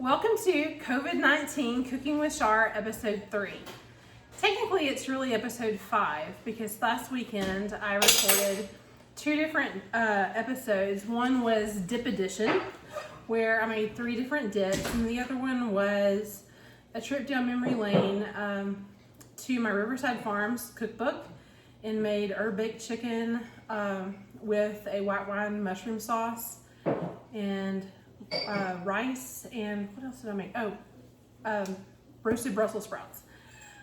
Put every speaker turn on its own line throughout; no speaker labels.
Welcome to COVID-19 Cooking with Char, episode 3. Technically, it's really episode 5 because last weekend I recorded 2 different episodes. One was Dip Edition, where I made 3 different dips, and the other one was a trip down memory lane to my Riverside Farms cookbook and made herb baked chicken with a white wine mushroom sauce and rice, and what else did I make? Roasted Brussels sprouts.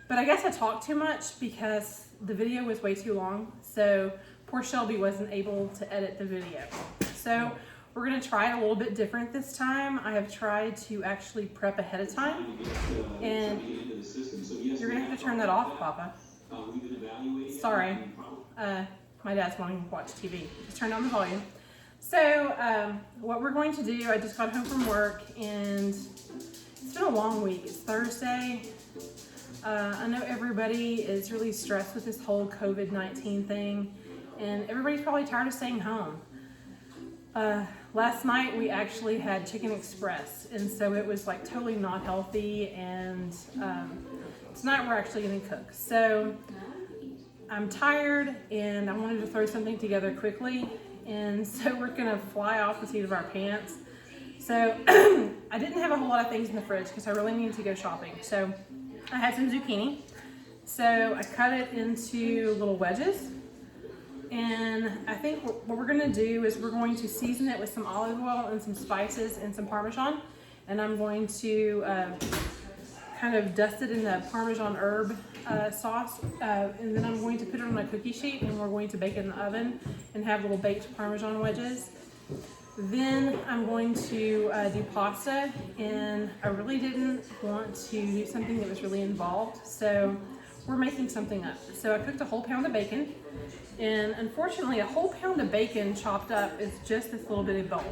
But I guess I talked too much because the video was way too long, so poor Shelby wasn't able to edit the video. So we're gonna try it a little bit different this time. I have tried to actually prep ahead of time, and you're gonna have to turn that off, Papa. Sorry, my dad's wanting to watch TV. Just turn down the volume. So what we're going to do, I just got home from work and it's been a long week. It's Thursday. I know everybody is really stressed with this whole COVID-19 thing, and everybody's probably tired of staying home. Last night we actually had Chicken Express, and so it was like totally not healthy, and tonight we're actually gonna cook. So I'm tired and I wanted to throw something together quickly. And so we're gonna fly off the seat of our pants. So I didn't have a whole lot of things in the fridge because I really needed to go shopping. So I had some zucchini. So I cut it into little wedges. And I think what we're gonna do is we're going to season it with some olive oil and some spices and some Parmesan. And I'm going to kind of dust it in the Parmesan herb sauce, and then I'm going to put it on a cookie sheet, and we're going to bake it in the oven and have little baked Parmesan wedges. Then I'm going to do pasta, and I really didn't want to do something that was really involved, so we're making something up. So I cooked a whole pound of bacon, and unfortunately a whole pound of bacon chopped up is just this little bitty bowl,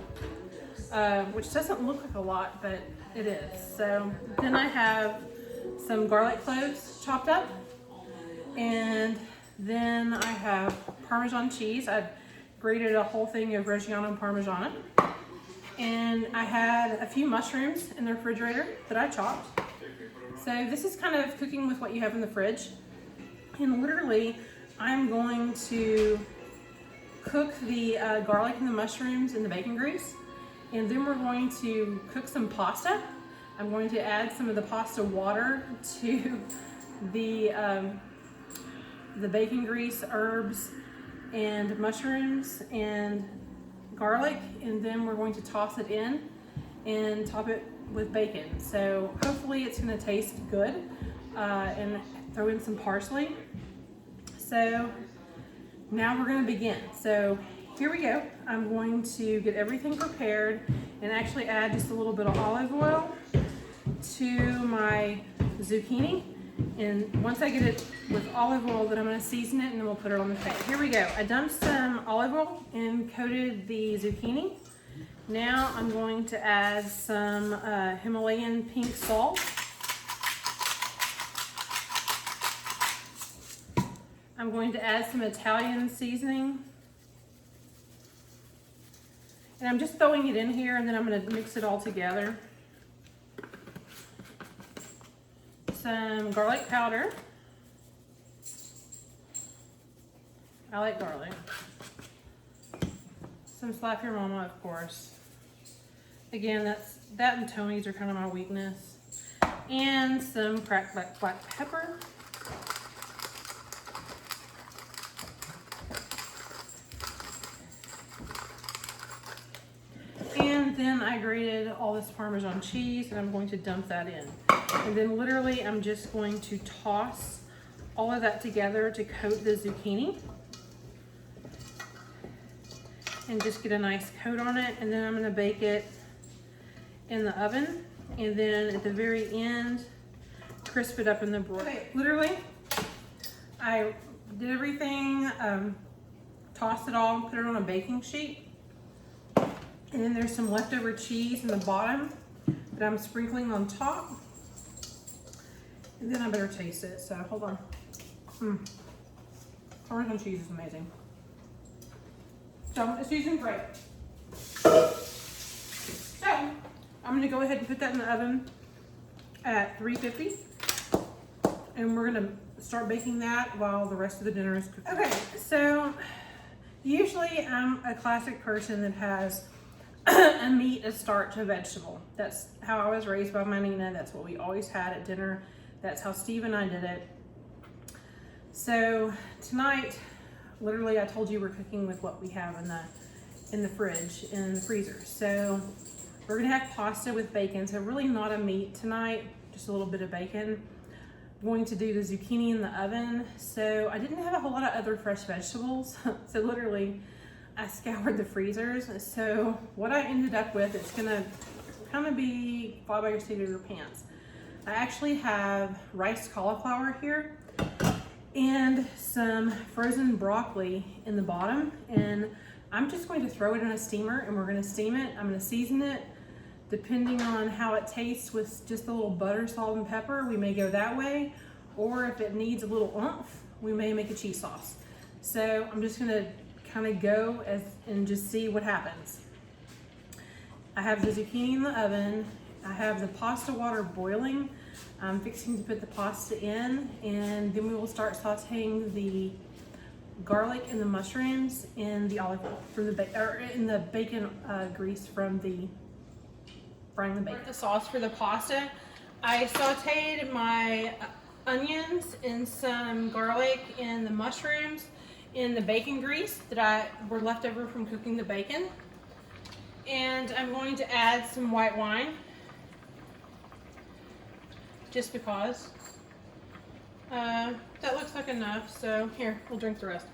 which doesn't look like a lot, but it is. So then I have some garlic cloves chopped up, and then I have Parmesan cheese. I've grated a whole thing of Reggiano Parmigiano, and I had a few mushrooms in the refrigerator that I chopped. So this is kind of cooking with what you have in the fridge, and literally I'm going to cook the garlic and the mushrooms in the bacon grease, and then we're going to cook some pasta. I'm going to add some of the pasta water to the bacon grease, herbs, and mushrooms and garlic, and then we're going to toss it in and top it with bacon. So hopefully it's going to taste good, and throw in some parsley. So now we're going to begin. So here we go. I'm going to get everything prepared and actually add just a little bit of olive oil to my zucchini. And once I get it with olive oil, then I'm going to season it and then we'll put it on the plate. Here we go. I dumped some olive oil and coated the zucchini. Now I'm going to add some Himalayan pink salt. I'm going to add some Italian seasoning. And I'm just throwing it in here, and then I'm going to mix it all together. Some garlic powder. I like garlic. Some Slap Your Mama, of course. Again, that and Tony's are kind of my weakness. And some cracked black pepper. And then I grated all this Parmesan cheese, and I'm going to dump that in. And then literally I'm just going to toss all of that together to coat the zucchini and just get a nice coat on it. And then I'm going to bake it in the oven, and then at the very end crisp it up in the broiler. Okay, literally I did everything, tossed it all, put it on a baking sheet. And then there's some leftover cheese in the bottom that I'm sprinkling on top. And then I better taste it, so hold on. Parmesan cheese is amazing. So it's using great. So I'm gonna go ahead and put that in the oven at 350. And we're gonna start baking that while the rest of the dinner is cooking. Okay, so usually I'm a classic person that has a meat, a starch, a vegetable. That's how I was raised by my Nina. That's what we always had at dinner. That's how Steve and I did it. So tonight, literally I told you we're cooking with what we have in the fridge, in the freezer. So we're gonna have pasta with bacon. So really not a meat tonight, just a little bit of bacon. I'm going to do the zucchini in the oven. So I didn't have a whole lot of other fresh vegetables. So literally I scoured the freezers. So what I ended up with, it's gonna kind of be fly by your seat of your pants. I actually have riced cauliflower here and some frozen broccoli in the bottom. And I'm just going to throw it in a steamer and we're gonna steam it. I'm gonna season it depending on how it tastes with just a little butter, salt, and pepper. We may go that way, or if it needs a little oomph, we may make a cheese sauce. So I'm just gonna kind of go and just see what happens. I have the zucchini in the oven. I have the pasta water boiling. I'm fixing to put the pasta in, and then we will start sauteing the garlic and the mushrooms in the olive oil from in the bacon grease from the frying the bacon. For the sauce for the pasta, I sauteed my onions and some garlic and the mushrooms in the bacon grease that were left over from cooking the bacon. And I'm going to add some white wine, just because. That looks like enough, so here, we'll drink the rest.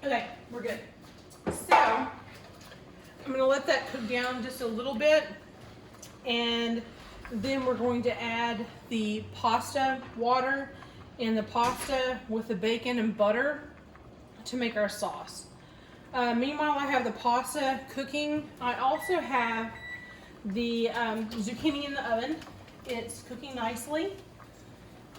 Okay, we're good. So, I'm gonna let that cook down just a little bit, and then we're going to add the pasta water and the pasta with the bacon and butter to make our sauce. Meanwhile, I have the pasta cooking. I also have the zucchini in the oven. It's cooking nicely.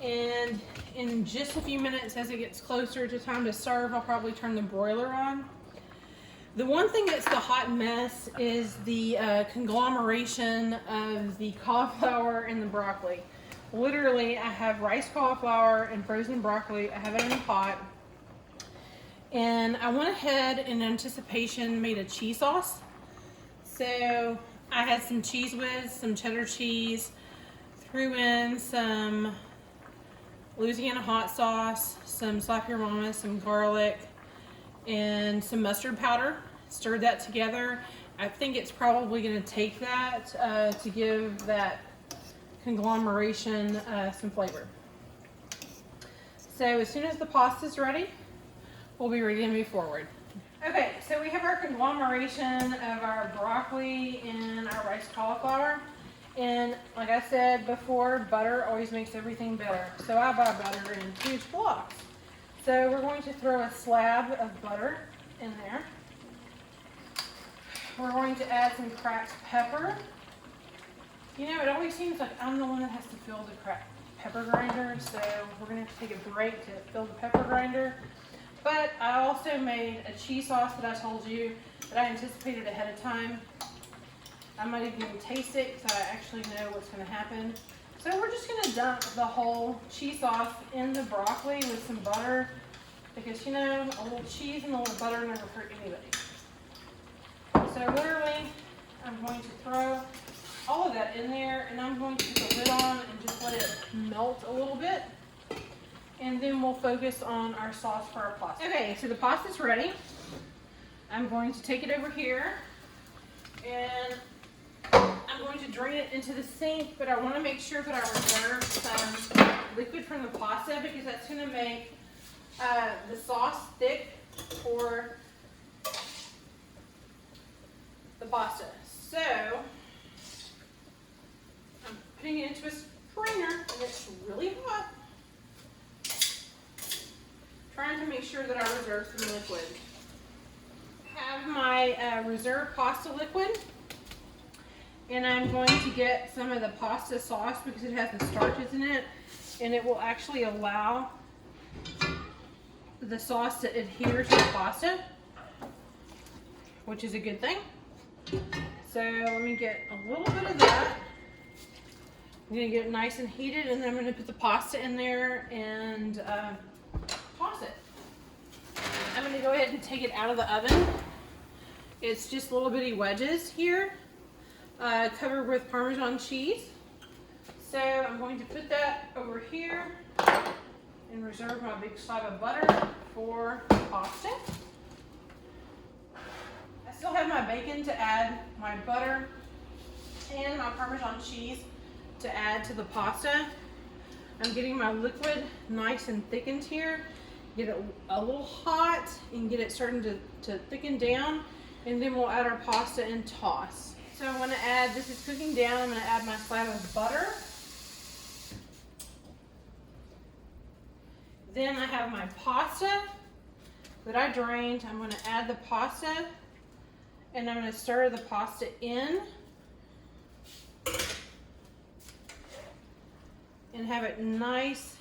And in just a few minutes, as it gets closer to time to serve, I'll probably turn the broiler on. The one thing that's the hot mess is the conglomeration of the cauliflower and the broccoli. Literally, I have riced cauliflower and frozen broccoli. I have it in a pot. And I went ahead in anticipation made a cheese sauce. So I had some cheese whiz, some cheddar cheese, threw in some Louisiana hot sauce, some Slap Your Mama, some garlic, and some mustard powder. Stirred that together. I think it's probably going to take that to give that conglomeration some flavor. So as soon as the pasta's ready, we'll be ready to move forward. Okay, so we have our conglomeration of our broccoli and our riced cauliflower. And like I said before, butter always makes everything better. So I buy butter in huge blocks. So we're going to throw a slab of butter in there. We're going to add some cracked pepper. You know, it always seems like I'm the one that has to fill the cracked pepper grinder, so we're going to have to take a break to fill the pepper grinder. But I also made a cheese sauce that I told you that I anticipated ahead of time. I might even taste it so I actually know what's going to happen. So we're just going to dump the whole cheese sauce in the broccoli with some butter, because you know, a little cheese and a little butter never hurt anybody. So literally, I'm going to throw all of that in there, and I'm going to put the lid on and just let it melt a little bit. And then we'll focus on our sauce for our pasta. Okay, so the pasta's ready. I'm going to take it over here, and I'm going to drain it into the sink, but I want to make sure that I reserve some liquid from the pasta, because that's going to make the sauce thick for the pasta. So I'm putting it into a strainer, and it's really hot. Trying to make sure that I reserve some liquid. I have my reserved pasta liquid, and I'm going to get some of the pasta sauce because it has the starches in it, and it will actually allow the sauce to adhere to the pasta, which is a good thing. So let me get a little bit of that. I'm gonna get it nice and heated, and then I'm gonna put the pasta in there and toss it. I'm gonna go ahead and take it out of the oven. It's just little bitty wedges here, covered with Parmesan cheese. So I'm going to put that over here and reserve my big slab of butter for pasta. I still have my bacon to add, my butter, and my Parmesan cheese to add to the pasta. I'm getting my liquid nice and thickened here. Get it a little hot and get it starting to thicken down, and then we'll add our pasta and toss. So I'm gonna add, this is cooking down, I'm gonna add my slab of butter. Then I have my pasta that I drained. I'm gonna add the pasta, and I'm gonna stir the pasta in and have it nice.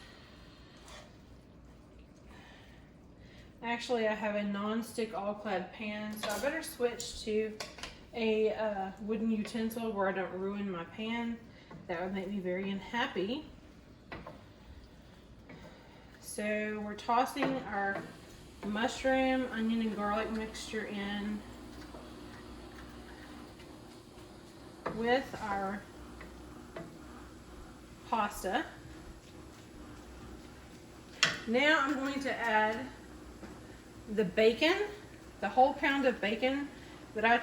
Actually, I have a non-stick all-clad pan, so I better switch to a wooden utensil where I don't ruin my pan. That would make me very unhappy. So we're tossing our mushroom, onion, and garlic mixture in with our pasta. Now I'm going to add the bacon, the whole pound of bacon that I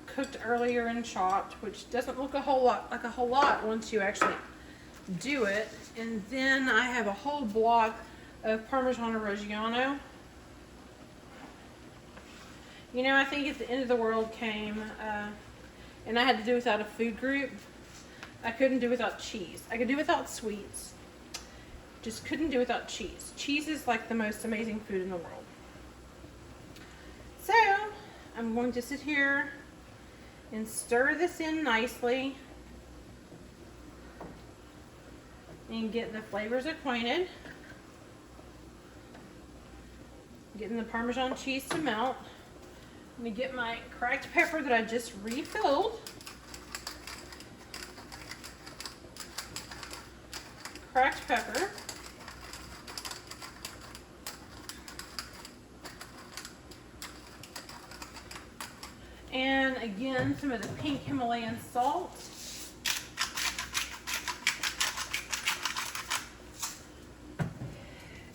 cooked earlier and chopped, which doesn't look a whole lot once you actually do it. And then I have a whole block of Parmesan Reggiano. You know, I think if the end of the world came and I had to do without a food group, I couldn't do without cheese. I could do without sweets, just couldn't do without cheese. Cheese is like the most amazing food in the world. So I'm going to sit here and stir this in nicely and get the flavors acquainted. Getting the Parmesan cheese to melt. I'm going to get my cracked pepper that I just refilled. Cracked pepper. And again, some of the pink Himalayan salt.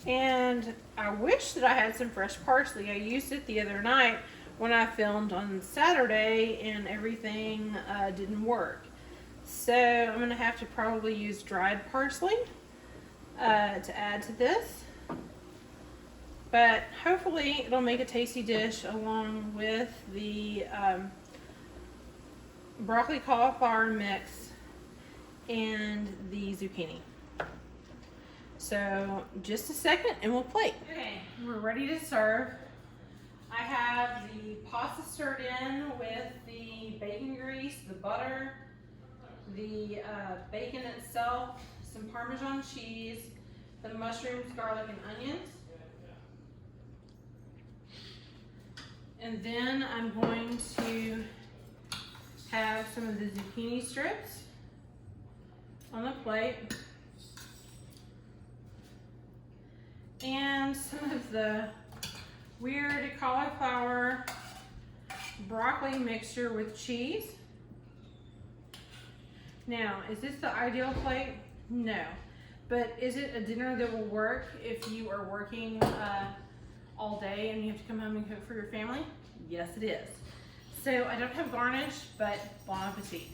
And I wish that I had some fresh parsley. I used it the other night when I filmed on Saturday and everything didn't work. So I'm gonna have to probably use dried parsley to add to this. But hopefully it'll make a tasty dish along with the broccoli cauliflower mix and the zucchini. So just a second and we'll plate. Okay, we're ready to serve. I have the pasta stirred in with the bacon grease, the butter, the bacon itself, some Parmesan cheese, the mushrooms, garlic, and onions. And then I'm going to have some of the zucchini strips on the plate. And some of the weird cauliflower broccoli mixture with cheese. Now, is this the ideal plate? No. But is it a dinner that will work if you are working all day and you have to come home and cook for your family? Yes, it is. So I don't have garnish, but bon appetit.